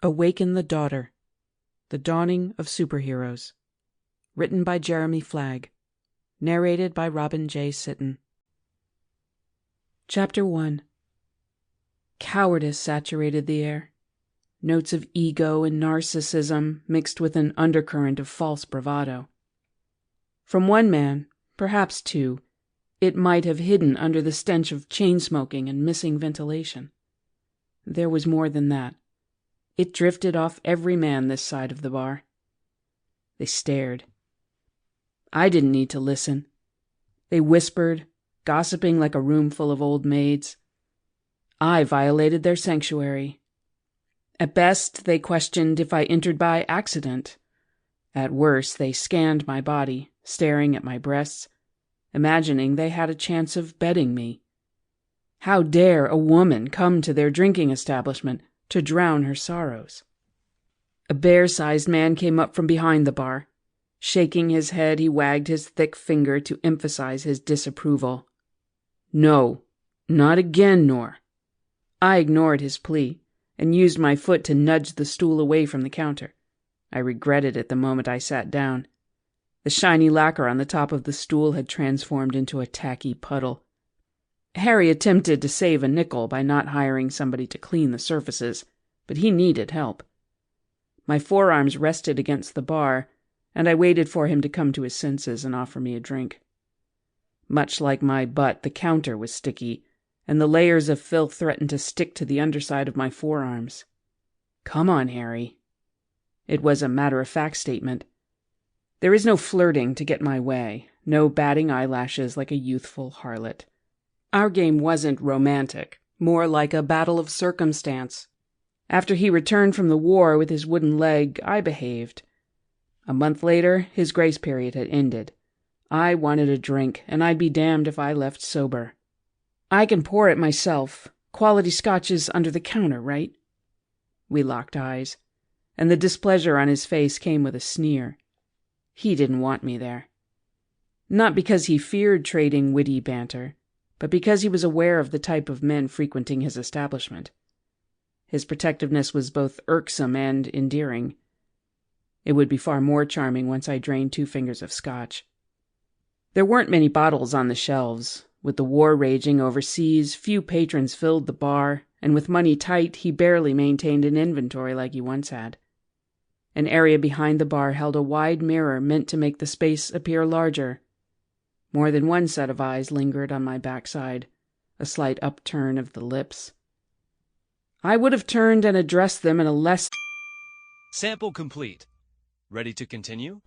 Awaken the Daughter. The Dawning of Superheroes. Written by Jeremy Flagg. Narrated by Robin J. Sitten. Chapter 1. Cowardice saturated the air. Notes of ego and narcissism mixed with an undercurrent of false bravado. From one man, perhaps two, it might have hidden under the stench of chain-smoking and missing ventilation. There was more than that. It drifted off every man this side of the bar. They stared. I didn't need to listen. They whispered, gossiping like a room full of old maids. I violated their sanctuary. At best, they questioned if I entered by accident. At worst, they scanned my body, staring at my breasts, imagining they had a chance of betting me. How dare a woman come to their drinking establishment to drown her sorrows? A bear-sized man came up from behind the bar. Shaking his head, he wagged his thick finger to emphasize his disapproval. No, not again, Nor. I ignored his plea and used my foot to nudge the stool away from the counter. I regretted it the moment I sat down. The shiny lacquer on the top of the stool had transformed into a tacky puddle. Harry attempted to save a nickel by not hiring somebody to clean the surfaces, but he needed help. My forearms rested against the bar, and I waited for him to come to his senses and offer me a drink. Much like my butt, the counter was sticky, and the layers of filth threatened to stick to the underside of my forearms. Come on, Harry. It was a matter-of-fact statement. There is no flirting to get my way, no batting eyelashes like a youthful harlot. Our game wasn't romantic, more like a battle of circumstance. After he returned from the war with his wooden leg, I behaved. A month later, his grace period had ended. I wanted a drink, and I'd be damned if I left sober. I can pour it myself. Quality scotch is under the counter, right? We locked eyes, and the displeasure on his face came with a sneer. He didn't want me there. Not because he feared trading witty banter, but because he was aware of the type of men frequenting his establishment. His protectiveness was both irksome and endearing. It would be far more charming once I drained 2 fingers of scotch. There weren't many bottles on the shelves. With the war raging overseas, few patrons filled the bar, and with money tight, he barely maintained an inventory like he once had. An area behind the bar held a wide mirror meant to make the space appear larger. More than one set of eyes lingered on my backside, a slight upturn of the lips. I would have turned and addressed them in a less... Sample complete. Ready to continue?